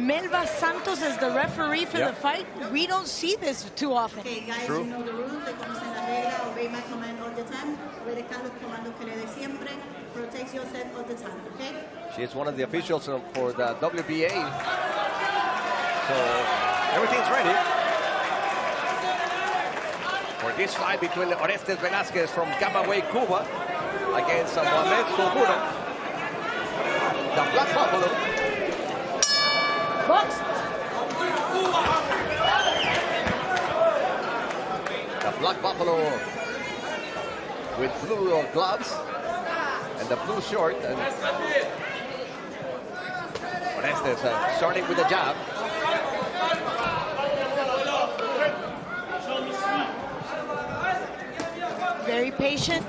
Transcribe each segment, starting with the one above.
Melba Santos as the referee for the fight. We don't see this too often. Okay, guys, True. you know the rules. They conocen la regla. Obey my command all the time. Obedezcan los comandos que le dé siempre. Protect yourself all the time, okay? She is one of the officials for the WBA. So everything's ready for this fight between Orestes Velazquez from Camagüey, Cuba, against Mohamed Soumaoro, the Black Buffalo. Box. The Black Buffalo with blue gloves and the blue short. And Orestes starting with the jab. Very patient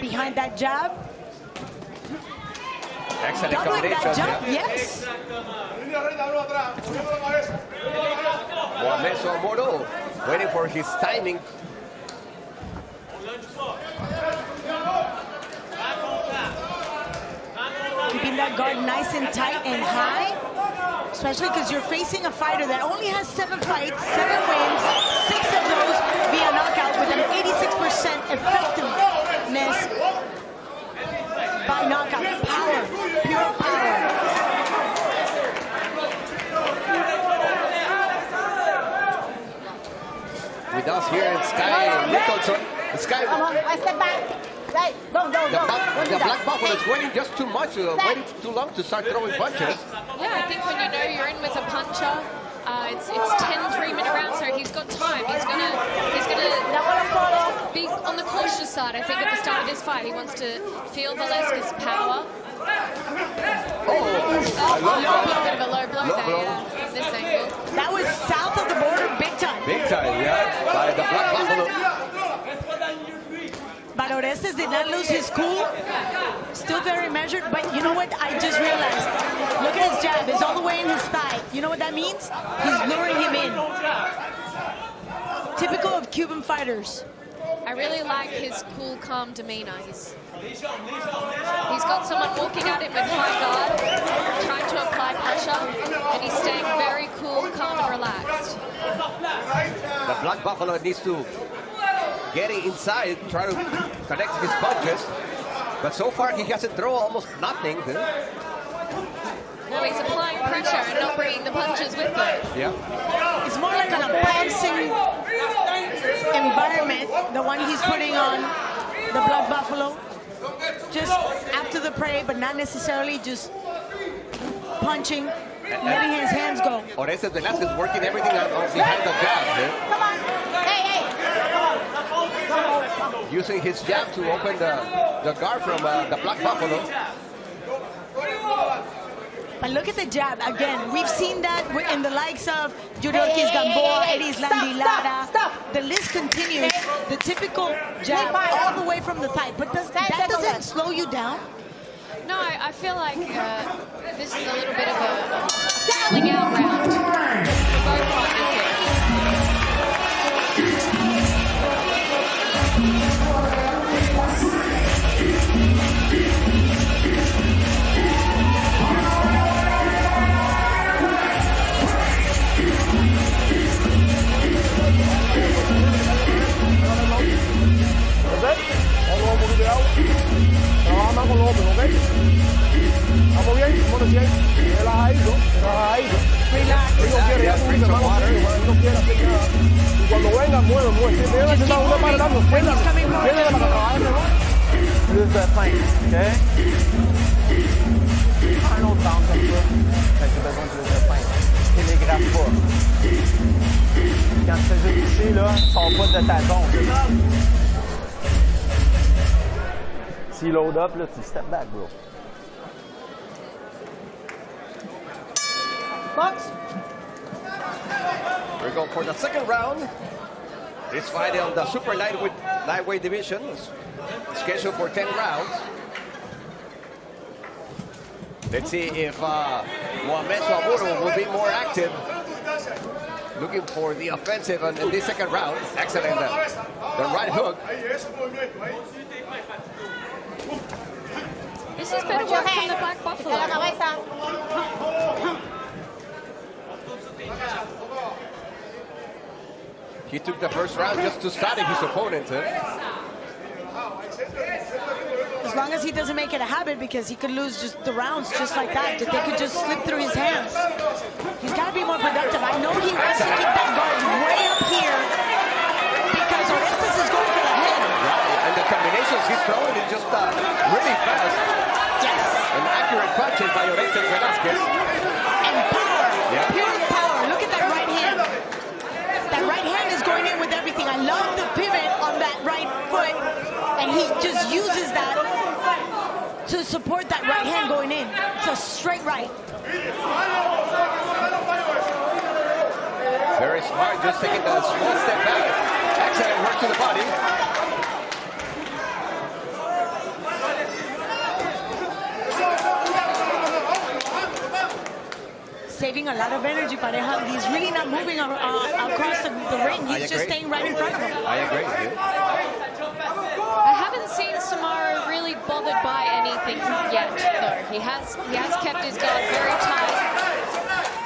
behind that jab. Excellent Doubling combination. that jab, Yeah. yes. Mohamed Soumaoro waiting for his timing. Keeping that guard nice and tight and high, especially because you're facing a fighter that only has 7 fights, 7 wins, 6 of those via knockout with an 86% effectiveness by knockout. Power, pure power. With us here in Sky Nicholson. Sky. Come on, I step back. Right, go. The Black Buffalo is waiting just too much, waiting too long to start throwing punches. Yeah, I think when you know you're in with a puncher, it's 10 3-minute rounds, so he's got time. He's gonna be on the cautious side. I think at the start of this fight, he wants to feel Velazquez's power. Oh, A bit of a low blow there, yeah, from this angle. That was south of the border, big time. big time, yeah, by the Black Buffalo. But Orestes did not lose his cool. Still very measured, but you know what? I just realized. Look at his jab. It's all the way in his thigh. You know what that means? He's luring him in. Typical of Cuban fighters. I really like his cool, calm demeanor. He's got someone walking at him with high guard, trying to apply pressure, and he's staying very cool, calm, and relaxed. The Black Buffalo needs to get inside, try to connect his punches. But so far, he hasn't thrown almost nothing. Well, he's applying pressure and not bringing the punches with him. Yeah. It's more like an bouncing environment, the one he's putting on the Black Buffalo. Just after the prey, but not necessarily just punching, letting his hands go. Orestes Velazquez working everything behind the jab. Come on. Hey. Using his jab to open the guard from the Black Buffalo. But look at the jab. Again, we've seen that in the likes of Yuriorkis Gamboa, Eddie Lara. The list continues. The typical jab all the way from the thigh. But that doesn't slow you down? No, I feel like this is a little bit of a feeling out round for both fighters here. Vamos un poquito de agua. Trabaja más con los hombres, ¿ok? Vamos bien, vámonos bien. Relajadito. Ellos quieren, ya tú dices, vamos a hacer, no quieren hacer nada. Y cuando vengan, mueve. Si te llevan sentado una para dando, siéntate para trabajar, ¿no? Use that plank, okay? Un autre temps comme ça. Fait que j'ai besoin de le plank. Télégraphe pas. Quand tu fais juste toucher, là, sors pas de ta zone. Si load up, là, tu step back, bro. Box. We're going for the second round. This fight on the super lightweight division is scheduled for 10 rounds. Let's see if Mohamed Soumaoro will be more active. Looking for the offensive in this second round. Excellent. The right hook. This is better work from the Black Buffalo. He took the first round just to study his opponent. As long as he doesn't make it a habit, because he could lose just the rounds just like that. They could just slip through his hands. He's got to be more productive. I know he wants to keep that guard way up here because Orestes is going for the head. Right, and the combinations he's throwing is just really fast. Yes. And accurate punches by Orestes Velazquez. And power. Yeah. Pure power. Look at that right hand. That right hand is going in with everything. I love the pivot on that right foot. And he just uses that to support that right hand going in. It's a straight right. Very smart, just taking a small step back. Excellent work to the body. Saving a lot of energy, Pareja. He's really not moving across the ring. He's just staying right in front of him. I agree. I haven't seen Soumaoro really bothered by anything yet, though. He has kept his guard very tight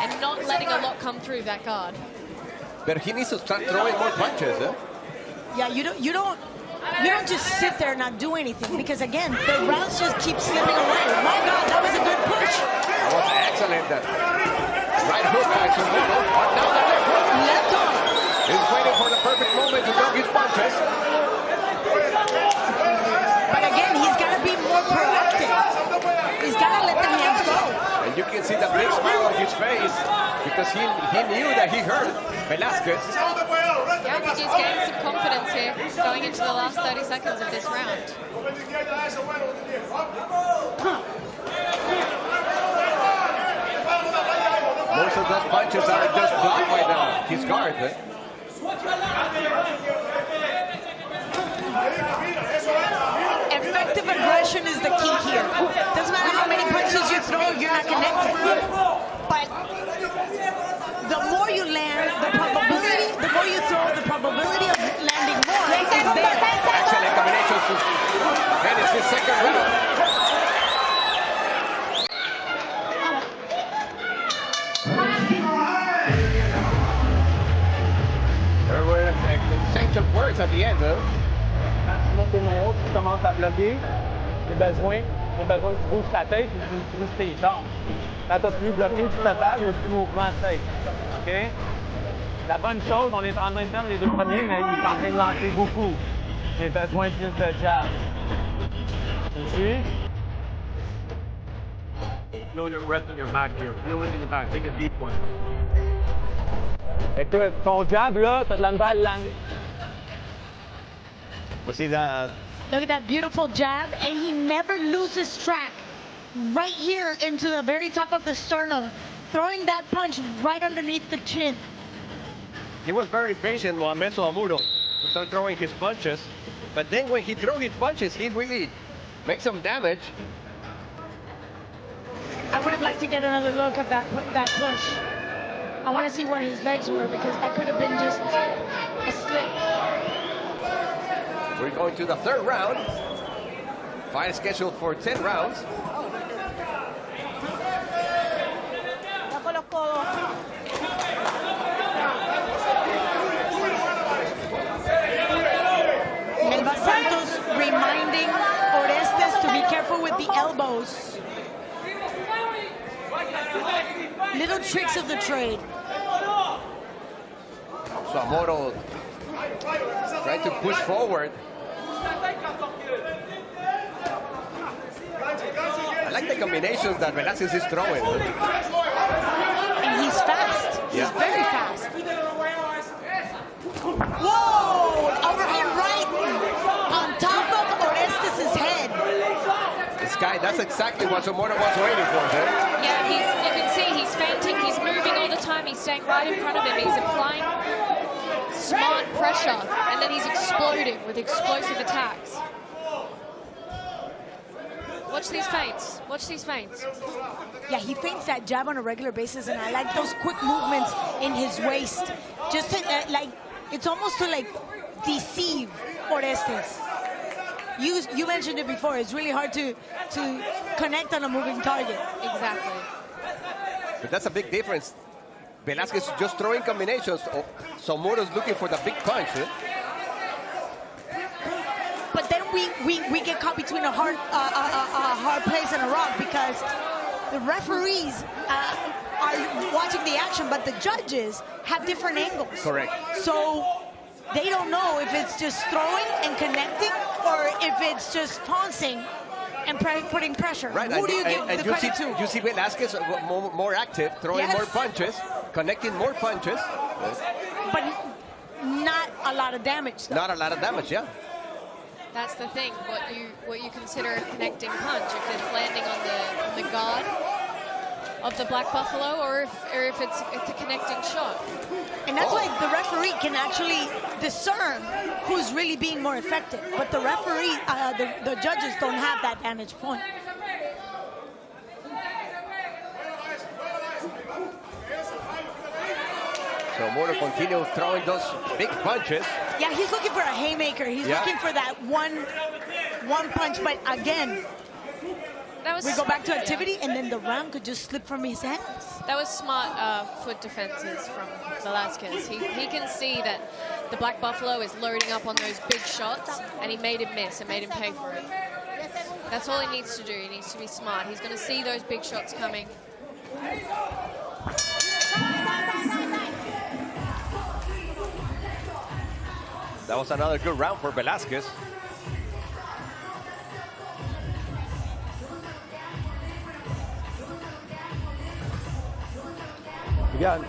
and not letting a lot come through that guard. But he needs to start throwing more punches. Yeah, you don't just sit there and not do anything, because again, the rounds just keep slipping away. My God, that was a good push. That was excellent. Right hook by Soumaoro. Now the left hook. Left hook. He's waiting for the perfect moment to throw his punches. But again, he's got to be more proactive. He's got to let the hands go. And you can see the big smile on his face because he knew that he hurt Velazquez. Yeah, I think he's gained some confidence here going into the last 30 seconds of this round. Most of those punches are just blocked by now. His guard. Effective aggression is the key here. Doesn't matter how many punches you throw, you're not connected. But the more you land, the more you throw, the probability of landing more is there. Excellent combinations to finish the second round. There were exchange of words at the end, though. Tu commences à bloquer, les besoins tu bouges ta tête, tu bouges tes jambes. Quand tu as plus bloqué, tu t'attaques, il y a plus de mouvement de tête. OK? La bonne chose, on est en train de faire les deux premiers, mais il est en train de lancer beaucoup. J'ai besoin de plus de jab. Tu suis? Feel your rest on your back here. Feel it in the back. Take a deep one. Écoute, ton jab, là, t'as de la misère à le lancer. See that? Look at that beautiful jab, and he never loses track. Right here into the very top of the sternum, throwing that punch right underneath the chin. He was very patient, Mohamed Soumaoro, to start throwing his punches. But then when he throws his punches, he really makes some damage. I would have liked to get another look at that push. I want to see where his legs were, because that could have been just a slip. We're going to the third round. Fight scheduled for 10 rounds. Elba Santos reminding Orestes to be careful with the elbows. Little tricks of the trade. Soumaoro trying to push forward. I like the combinations that Velazquez is throwing. And he's fast. He's very fast. Whoa! Overhand right on top of Orestes' head. This guy, that's exactly what Soumaoro was waiting for. Yeah, you can see he's fainting, he's moving all the time, he's staying right in front of him, he's applying smart pressure, and then he's exploding with explosive attacks. Watch these feints. Watch these feints. Yeah, he feints that jab on a regular basis, and I like those quick movements in his waist. Just to, like, it's almost to like deceive Orestes. You mentioned it before. It's really hard to connect on a moving target. Exactly. But that's a big difference Velazquez just throwing combinations. Oh, Soumaoro's looking for the big punch. But then we get caught between a hard place and a rock because the referees are watching the action, but the judges have different angles. Correct. So they don't know if it's just throwing and connecting or if it's just pouncing and putting pressure. Right. Who do you give the credit to? You see Velazquez more active, throwing Yes. more punches, connecting more punches. But not a lot of damage, though. Not a lot of damage, yeah. That's the thing. What you consider a connecting punch, if it's landing on the guard of the Black Buffalo, or if it's a connecting shot. And that's why the referee can actually discern who's really being more effective. But the referee, the judges don't have that vantage point. So Soumaoro continue throwing those big punches. Yeah, he's looking for a haymaker. He's looking for that one punch. But again, we go back to activity, and then the round could just slip from his hands. That was smart foot defenses from Velazquez. He can see that the Black Buffalo is loading up on those big shots, and he made him miss and made him pay for it. That's all he needs to do. He needs to be smart. He's going to see those big shots coming. That was another good round for Velazquez. Regarde,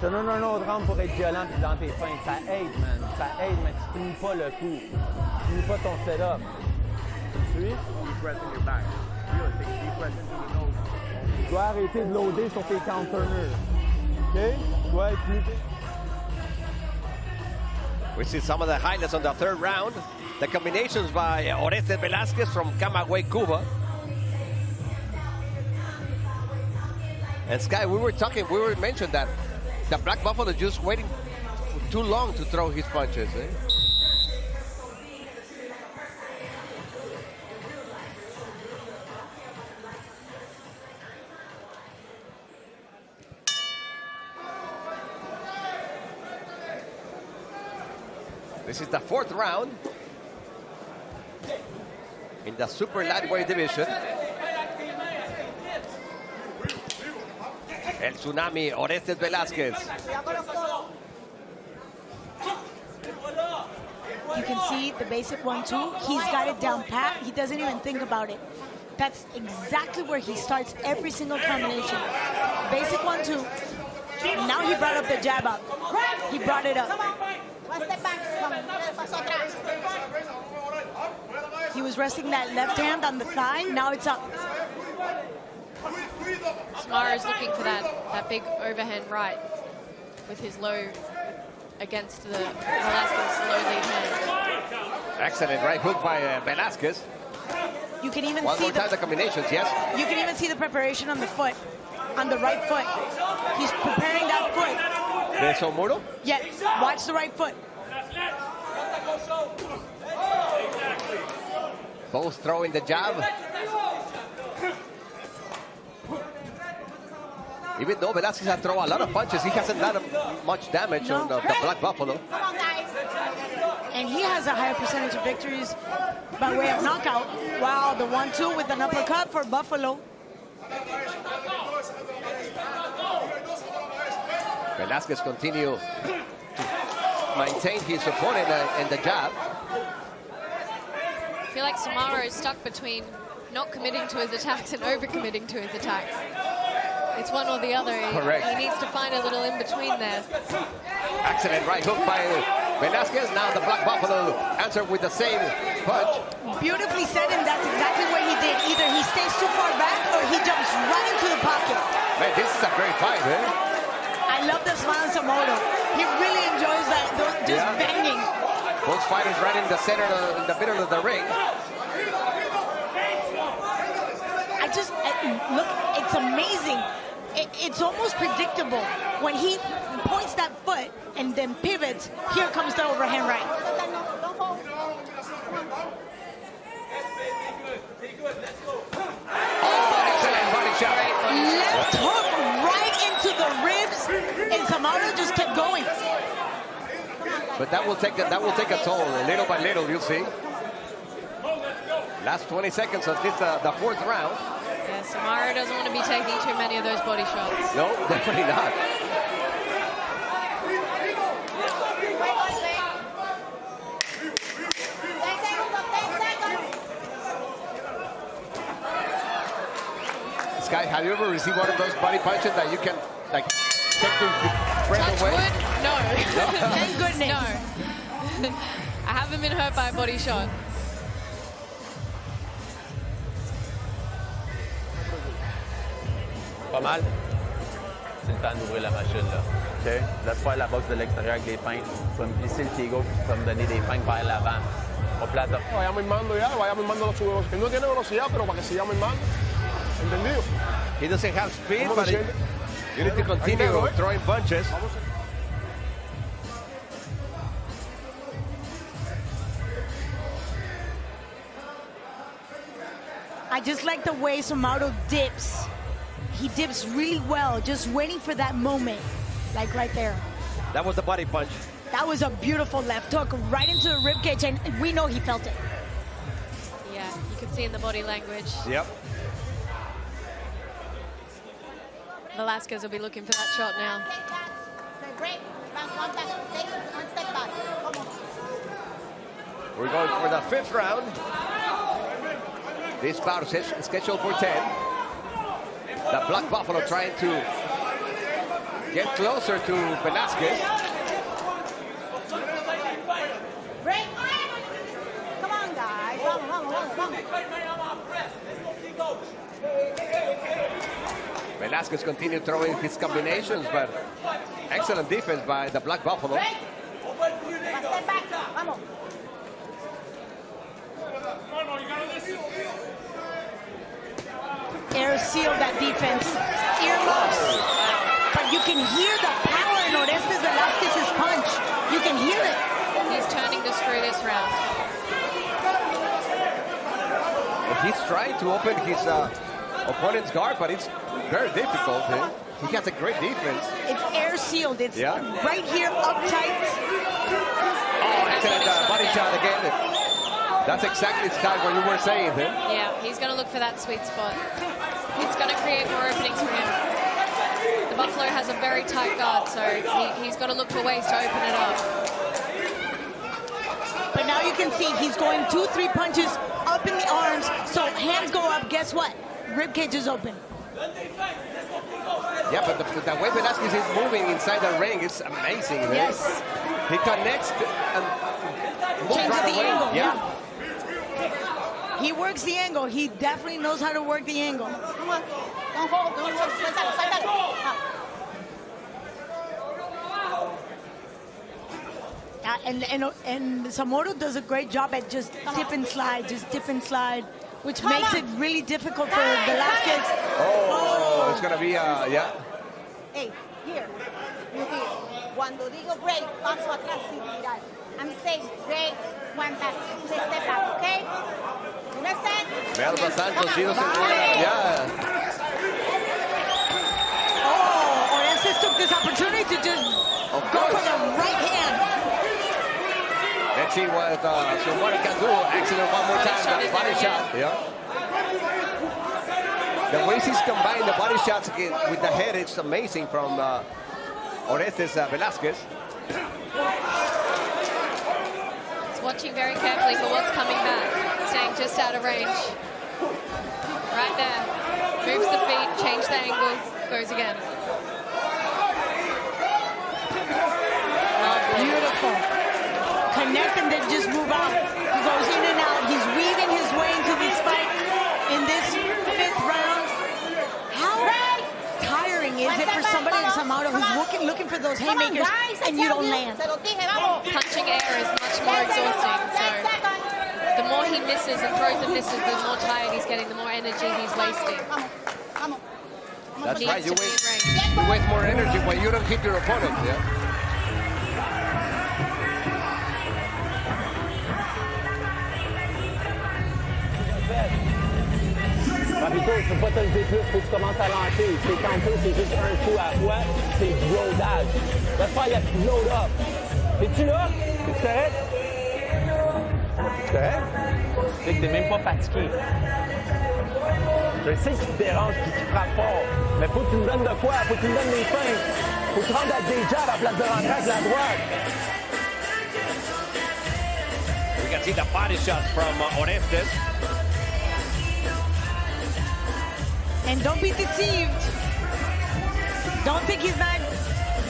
te donne un autre round pour être violent puis dans tes feintes. Ça aide, man. Ça aide, mais tu finis pas le coup. Tu finis pas ton setup. Tu suis? Tu dois arrêter de loader sur tes counterners. OK? Tu dois être plus... We see some of the highlights on the third round. The combinations by Orestes Velazquez from Camagüey, Cuba. And Sky, we were mentioned that the Black Buffalo just waiting too long to throw his punches. Eh? This is the fourth round in the super lightweight division. El Tsunami, Orestes Velazquez. You can see the basic 1-2. He's got it down pat. He doesn't even think about it. That's exactly where he starts every single combination. Basic 1-2. Now he brought up the jab up. He brought it up. He was resting that left hand on the thigh. Now it's up. Soumaoro is looking for that big overhand right with his low against the Velazquez low lead hand. Excellent right hook by Velazquez. You can even One see more time the combinations, yes. You can even see the preparation on the foot, on the right foot. He's preparing that foot. De Soumaoro? Yeah, watch the right foot. Both throwing the jab. Even though Velazquez has thrown a lot of punches, he hasn't done much damage on the Black Buffalo. And he has a higher percentage of victories by way of knockout. Wow, the 1-2 with an uppercut for Buffalo. Velazquez continue to maintain his opponent in the jab. I feel like Soumaoro is stuck between not committing to his attacks and over-committing to his attacks. It's one or the other. Correct. He needs to find a little in-between there. Excellent right hook by Velazquez. Now the Black Buffalo answered with the same punch. Beautifully said, and that's exactly what he did. Either he stays too far back or he jumps right into the pocket. Man, this is a great fight, eh? I love the smile of Soumaoro. He really enjoys that, just banging. Both fighters right in the center, in the middle of the ring. Look, it's amazing. It's almost predictable. When he points that foot and then pivots, here comes the overhand right. Oh, excellent body shot. Left hook right into the the ribs, and Soumaoro just kept going. But that will take a toll, little by little. You'll see. Last 20 seconds of this the fourth round. Yeah, Soumaoro doesn't want to be taking too many of those body shots. No, definitely not. Sky, have you ever received one of those body punches that you can like take the breath Touch away? wood? No. Thank goodness. No. I haven't been hurt by a body shot. Pas mal. C'est le temps d'ouvrir la machine, là. OK? Laisse faire la boxe de l'extérieur avec les feintes. Tu vas me plisser le pied gauche, tu vas me donner des feintes vers l'avant. Au plateau. Vayamos armando ya, vayamos armando su velocidad. Que no tiene velocidad, pero para que sigamos armando. ¿Entendido? He doesn't have speed, ¿Cómo but lo siente? you need to continue throwing punches. I just like the way Soumaoro dips. He dips really well, just waiting for that moment, like right there. That was the body punch. That was a beautiful left hook right into the ribcage, and we know he felt it. Yeah, you can see in the body language. Yep. Velazquez will be looking for that shot now. Break. One step back. Come on. We're going for the fifth round. This bout is scheduled for 10. The Black Buffalo trying to get closer to Velazquez. Break. Come on, guys. Vamos. Velazquez continued throwing his combinations, but excellent defense by the Black Buffalo. Break. Step back. Vamos. Air sealed that defense. Earmuffs. But you can hear the power in Orestes Velazquez's punch. You can hear it. He's turning the screw this round. He's trying to open his opponent's guard, but it's very difficult. He has a great defense. It's air sealed. It's right here, uptight. Oh, excellent body shot again. That's exactly what you were saying. Yeah, he's going to look for that sweet spot. It's going to create more openings for him. The Buffalo has a very tight guard, so he's got to look for ways to open it up. But now you can see he's going 2-3 punches up in the arms. So hands go up. Guess what? Rib cage is open. Yeah, but the way Velazquez is moving inside the ring is amazing. Yes. He connects and moves Changes right the away. angle. Yeah. He works the angle. He definitely knows how to work the angle. Come on. Don't hold. Suéltalo. And Soumaoro does a great job at just dip and slide, which makes it really difficult for Velazquez. Oh, it's gonna be yeah. Hey, here. You hear. Cuando digo break, paso atrás sin tirar. I'm saying break, one back, step back, okay? You understand? Melba Santos, she doesn't want to, yeah. Oh, Orestes took this opportunity to just go for the right hand. Let's see what Soumaoro can do. Excellent one more time, that body shot. Yeah. The ways he's combining the body shots with the head, it's amazing from Orestes Velazquez. He's watching very carefully for what's coming back. Staying just out of range. Right there. Moves the feet, change the angle, goes again. Oh, beautiful. Connect and then just move out. He goes in and out. He's weaving his way into this fight in this fifth round. How tiring is it for somebody like Soumaoro who's looking for those haymakers and you don't land? Punching air is much more exhausting. So the more he misses and throws and misses, the more tired he's getting, the more energy he's wasting. That's right. You Needs to be in range. waste more energy when you don't hit your opponent. Yeah. Papi, je peux pas te le dire plus, faut que tu commences à lancer. Tes counters, c'est juste un coup à la fois, c'est du loadage. Let's fire that load up. Es-tu là? Es-tu correct? Es-tu correct? Tu sais que t'es même pas fatigué. Je sais qu'il te dérange et qu'il frappe fort, mais faut que tu me donnes de quoi? Faut que tu me donnes des feintes. Faut que tu rentres avec des jabs à la place de rentrer avec la droite. We can see the body shot from Orestes. And don't be deceived. Don't think he's not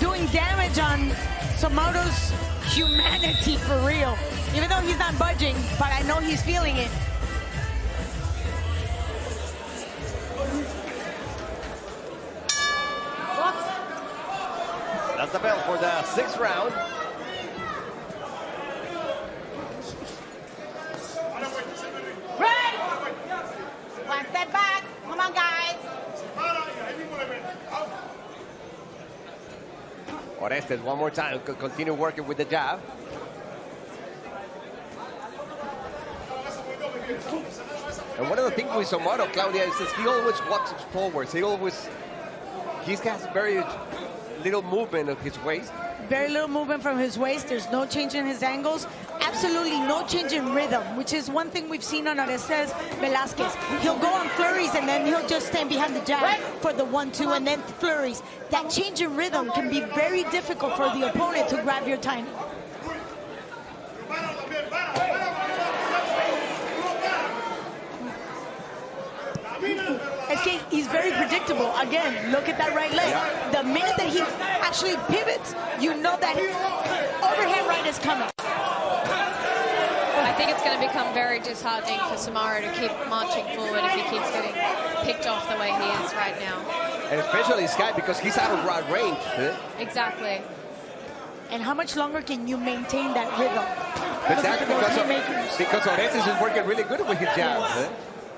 doing damage on Soumaoro's humanity for real. Even though he's not budging, but I know he's feeling it. That's the bell for the 6th round. Right. One step back. Come on, guys. Orestes, one more time, continue working with the jab. And one of the things with Soumaoro, Claudia, is that he always walks forwards. He has very little movement of his waist. Very little movement from his waist. There's no change in his angles. Absolutely no change in rhythm, which is one thing we've seen on Orestes Velazquez. He'll go on flurries and then he'll just stand behind the jab for the 1-2 and then flurries. That change in rhythm can be very difficult for the opponent to grab your timing. He's very predictable. Again, look at that right leg. Yeah. The minute that he actually pivots, you know that overhand right is coming. I think it's going to become very disheartening for Soumaoro to keep marching forward if he keeps getting picked off the way he is right now. And especially Sky, because he's out of right range. Exactly. And how much longer can you maintain that rhythm? But that's because Orestes is working really good with his jabs.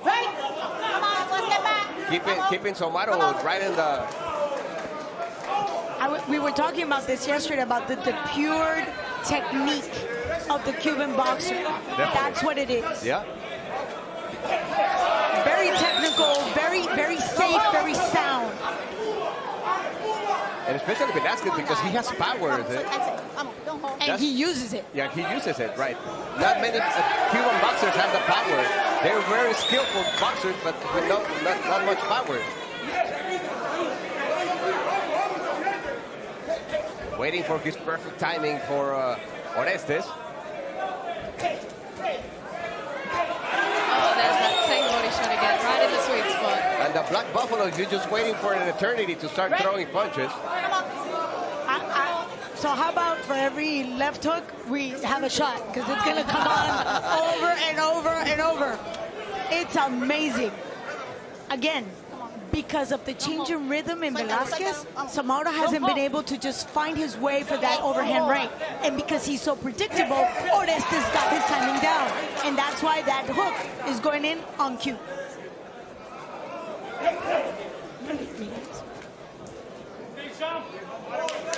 Right. Come on, one step back. Keeping Soumaoro right in the... We were talking about this yesterday, about the pure technique of the Cuban boxer. Definitely. That's what it is. Yeah. Very technical, very safe, very sound. And especially Velazquez, because he has power. That's it. Come on, don't hold. And he uses it. Yeah, he uses it, right. Not many Cuban boxers have the power. They're very skillful boxers, but with not much power. Waiting for his perfect timing for Orestes. Oh, there's that same body shot again, right in the sweet spot. And the Black Buffalo, you're just waiting for an eternity to start throwing punches. So how about for every left hook, we have a shot, because it's going to come on over and over and over. It's amazing. Again, because of the change in rhythm in Velazquez, Soumaoro hasn't been able to just find his way for that overhand right. And because he's so predictable, Orestes got his timing down. And that's why that hook is going in on cue.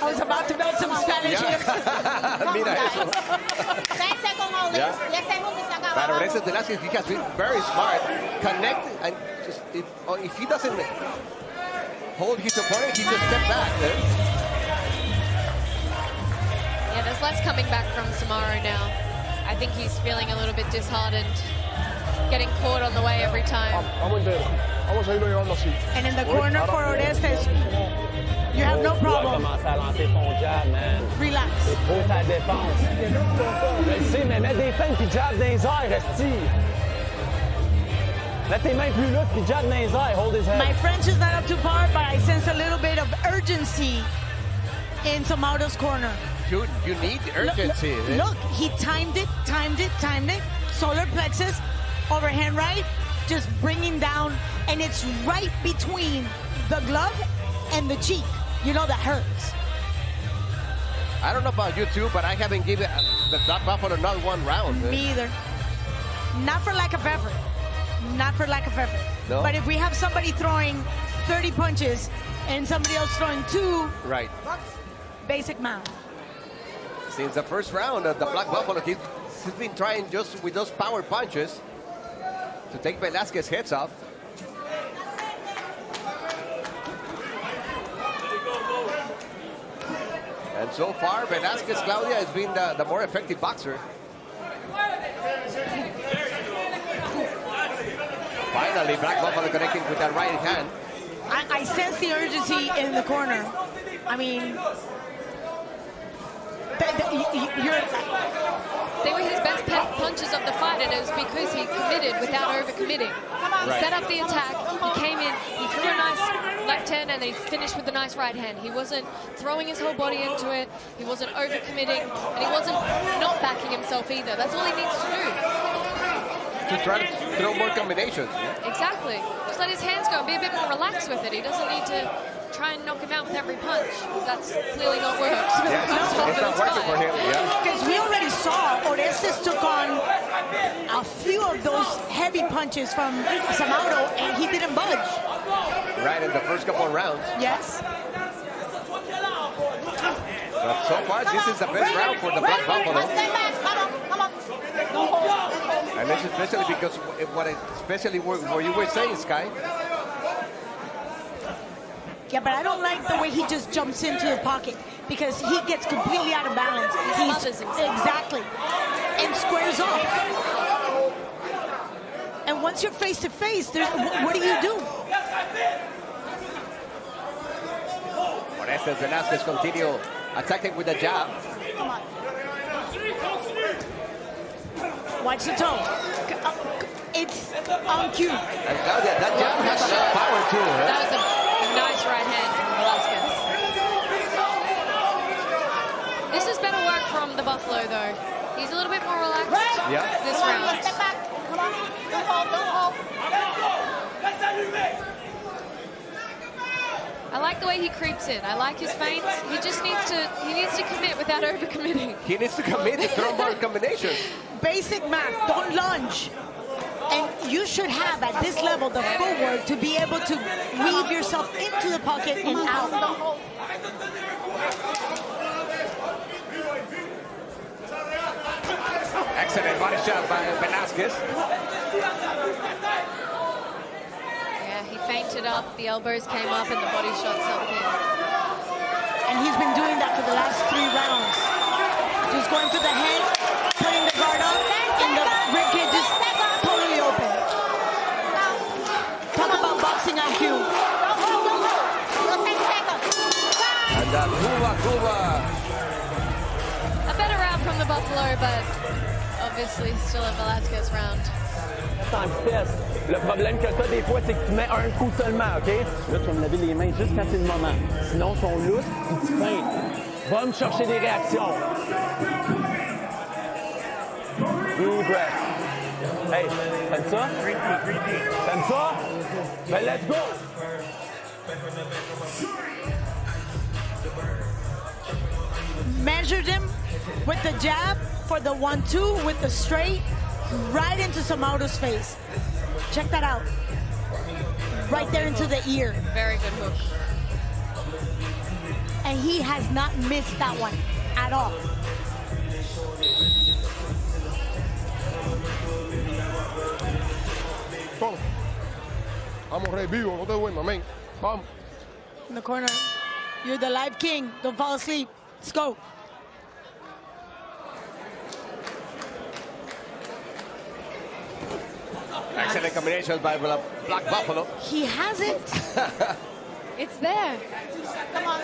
I was about to build some Spanish here. Mira eso. 10 seconds only. Yeah. 10 seconds y se acabó. But Orestes Velazquez, he has been very smart. Connect, and just if he doesn't hold his opponent, he just step back. Yeah, there's less coming back from Soumaoro now. I think he's feeling a little bit disheartened, getting caught on the way every time. Vamos a irlo llevando así. And in the corner for Orestes, you have no problem. Commencer à lancer ton jab, man. Relax. C'est trop ta défense. Je le sais, mais mets des feintes puis jab dans les airs, resti. Mets tes mains plus lourdes puis jab dans les airs, hold his head. My French is not up to par, but I sense a little bit of urgency in Soumaoro's corner. You need urgency. Look, he timed it. Solar plexus, overhand right, just bringing down, and it's right between the glove and the cheek. You know that hurts. I don't know about you two, but I haven't given the Black Buffalo not one round. Me either. Not for lack of effort. Not for lack of effort. No? But if we have somebody throwing 30 punches and somebody else throwing 2, Right. basic math. Since the first round of the Black Buffalo, he's been trying just with those power punches to take Velazquez's heads off. And so far, Velazquez Claudia has been the more effective boxer. Finally, Black Buffalo connecting with that right hand. I sense the urgency in the corner. I mean, they were his best punches of the fight, and it was because he committed without overcommitting. Right. Set up the attack, he came in, he threw a nice left hand, and then he finished with a nice right hand. He wasn't throwing his whole body into it, he wasn't overcommitting, and he wasn't not backing himself either. That's all he needs to do. To try to throw more combinations. Exactly. Just let his hands go and be a bit more relaxed with it. He doesn't need to try and knock him out with every punch. That's clearly not worked. Yeah, it's not working for him. Yeah. Because we already saw Orestes took on a few of those heavy punches from Soumaoro, and he didn't budge. Right in the first couple of rounds. Yes. But so far, this is the best round for the Black Buffalo. And this is especially because especially what you were saying, Sky. Yeah, but I don't like the way he just jumps into the pocket because he gets completely out of balance. Exactly. And squares off. And once you're face to face, what do you do? Orestes Velazquez continue attacking with the jab. Watch the toe. It's on cue. And Claudia, that jab has a lot of power too. Huh? That was a nice right hand from Velazquez. This is better work from the Buffalo though. He's a little bit more relaxed this round. Step back. Come on. Don't hold. Don't hold. I like the way he creeps in. I like his feints. He just needs to commit without overcommitting. He needs to commit to throw more combinations. Basic math, don't lunge. And you should have, at this level, the footwork to be able to weave yourself into the pocket and out. Excellent body shot by Velazquez. Yeah, he feinted up, the elbows came up, and the body shot sunk in. And he's been doing that for the last 3 rounds. Just going for the head, putting the guard up, and the ribcage is totally open. Talk about boxing IQ. And Cuba. A better round from the Buffalo, but obviously still a Velazquez round. En vitesse. Le problème que tu as des fois, c'est que tu mets un coup seulement, OK? Là, tu vas me laver les mains juste quand c'est le moment. Sinon, ils sont lousses, puis tu feintes. Va me chercher des réactions. Deep breath. Hey, t'aimes ça? T'aimes ça? Ben, let's go! Measured him with the jab for the 1-2 with the straight right into Soumaoro's face. Check that out. Right there into the ear. Very good hook. And he has not missed that one at all. Vamos. Vamos, Rey, vivo, no te duermas, men. Vamos. In the corner, you're the live king. Don't fall asleep. Let's go. Excellent combinations by Black Buffalo. He has it. It's there. Come on.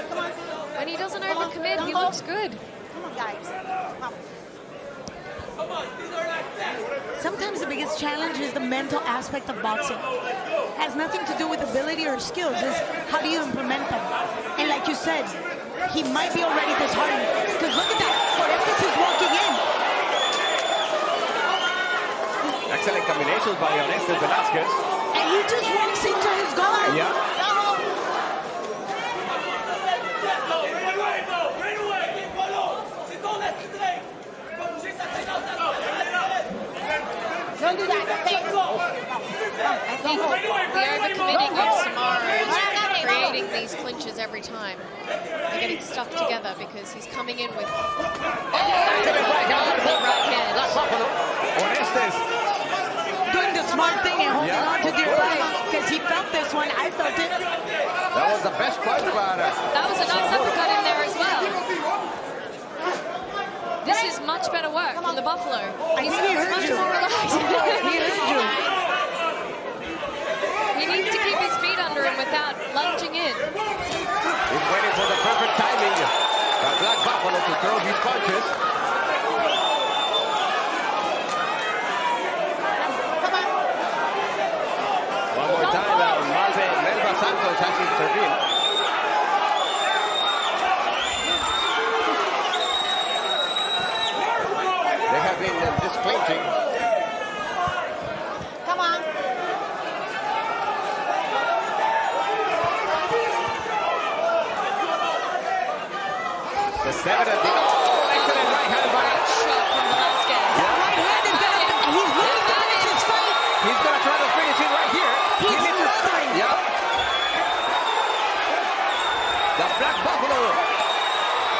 When he doesn't overcommit, he looks good. Come on, guys. Come. Sometimes the biggest challenge is the mental aspect of boxing. It has nothing to do with ability or skills. It's how do you implement them? And like you said, he might be already disheartened. Because look at that. Orestes is walking in. Excellent combinations by Orestes Velazquez. And he just walks into his guard. Yeah. Don't do that. I think the overcommitting of Soumaoro is creating these clinches every time. They're getting stuck together because he's coming in with right hand. Orestes doing the smart thing and holding on to dear life because he felt this one. I felt it. That was the best punch, but That was a nice uppercut in there as well. from the Buffalo. I think he heard you. He heard you. He needs to keep his feet under him without lunging in. He's waiting for the perfect timing. The Black Buffalo to throw his punches. One more time, Melba Santos has intervened. They have been disclinching. Come on. The 7 at the excellent right hand by Shot from Velazquez. Right hand is gonna, he's looking to finish his fight. He's gonna try to finish it right here. He's smothering. Yeah. The Black Buffalo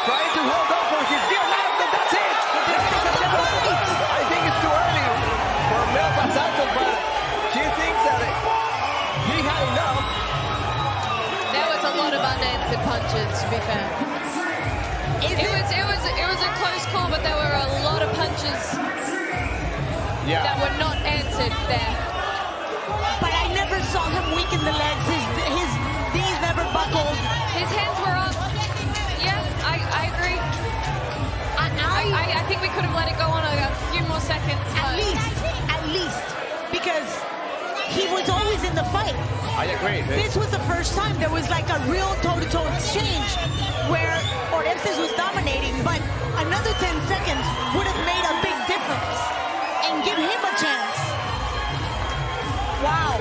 trying to hold on for his dear life, but that's it. I think it's too early for Melba Santos, but she thinks that he had enough. There was a lot of unanswered punches, to be fair. It was a close call, but there were a lot of punches that were not answered there. But I never saw him weaken the legs. His knees never buckled. His hands were up. Yeah, I agree. I think we could have let it go on a few more seconds. At least, because he was always in the fight. I agree. This was the first time there was like a real toe-to-toe exchange where Orestes was dominating, but another 10 seconds would have made a big difference and give him a chance. Wow.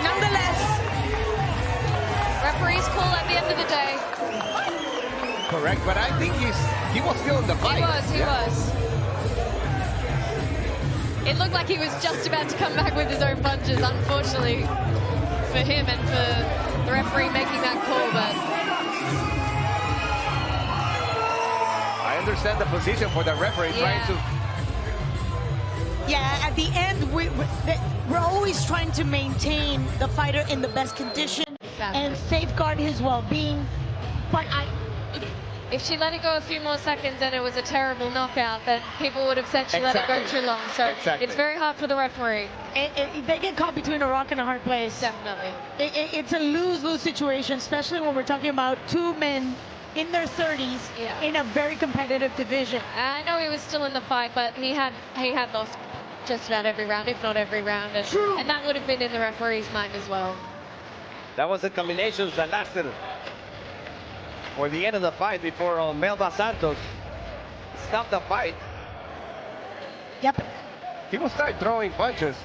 Nonetheless, Referee's call at the end of the day. Correct, but I think he was still in the fight. He was. It looked like he was just about to come back with his own punches, unfortunately for him and for the referee making that call, but I understand the position for the referee trying to. yeah, at the end, we're always trying to maintain the fighter in the best condition and safeguard his well-being. But if she let it go a few more seconds and it was a terrible knockout, then people would have said she let it go too long. So it's very hard for the referee. they get caught between a rock and a hard place. Definitely. It's a lose-lose situation, especially when we're talking about two men in their 30s in a very competitive division. I know he was still in the fight, but he had lost just about every round, if not every round. And that would have been in the referee's mind as well. That was the combinations that lasted for the end of the fight before Melba Santos stopped the fight. Yep. He will start throwing punches.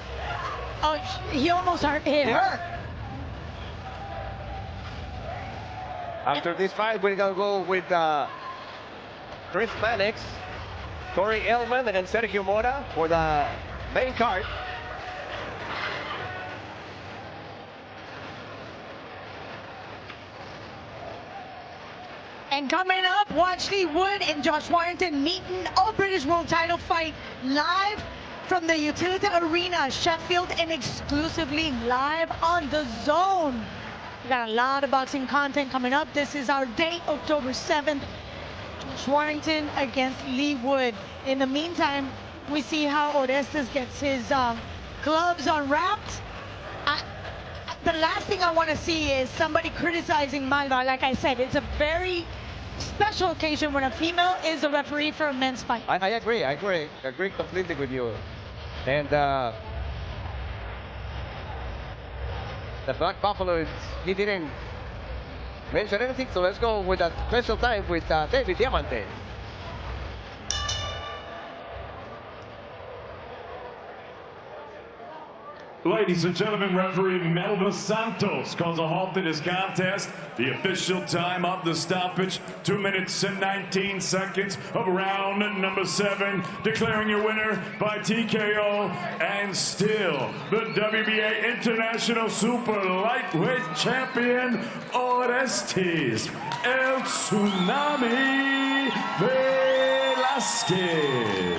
Oh, he almost hurt him. After this fight, we're going to go with Chris Mannix, Corey Elman, and Sergio Mora for the main card. And coming up, watch Lee Wood and Josh Warrington meeting a British World Title fight live from the Utilita Arena, Sheffield, and exclusively live on the Zone. We got a lot of boxing content coming up. This is our date, October 7th. Josh Warrington against Lee Wood. In the meantime, we see how Orestes gets his gloves unwrapped. The last thing I want to see is somebody criticizing Malva. Like I said, it's a very special occasion when a female is a referee for a men's fight. I agree completely with you. And the Black Buffalo, he didn't mention anything, so let's go with a special time with David Diamante. Ladies and gentlemen, referee Melba Santos calls a halt to this contest. The official time of the stoppage, 2 minutes and 19 seconds of round number 7. Declaring your winner by TKO and still the WBA International Super Lightweight Champion, Orestes El Tsunami Velazquez.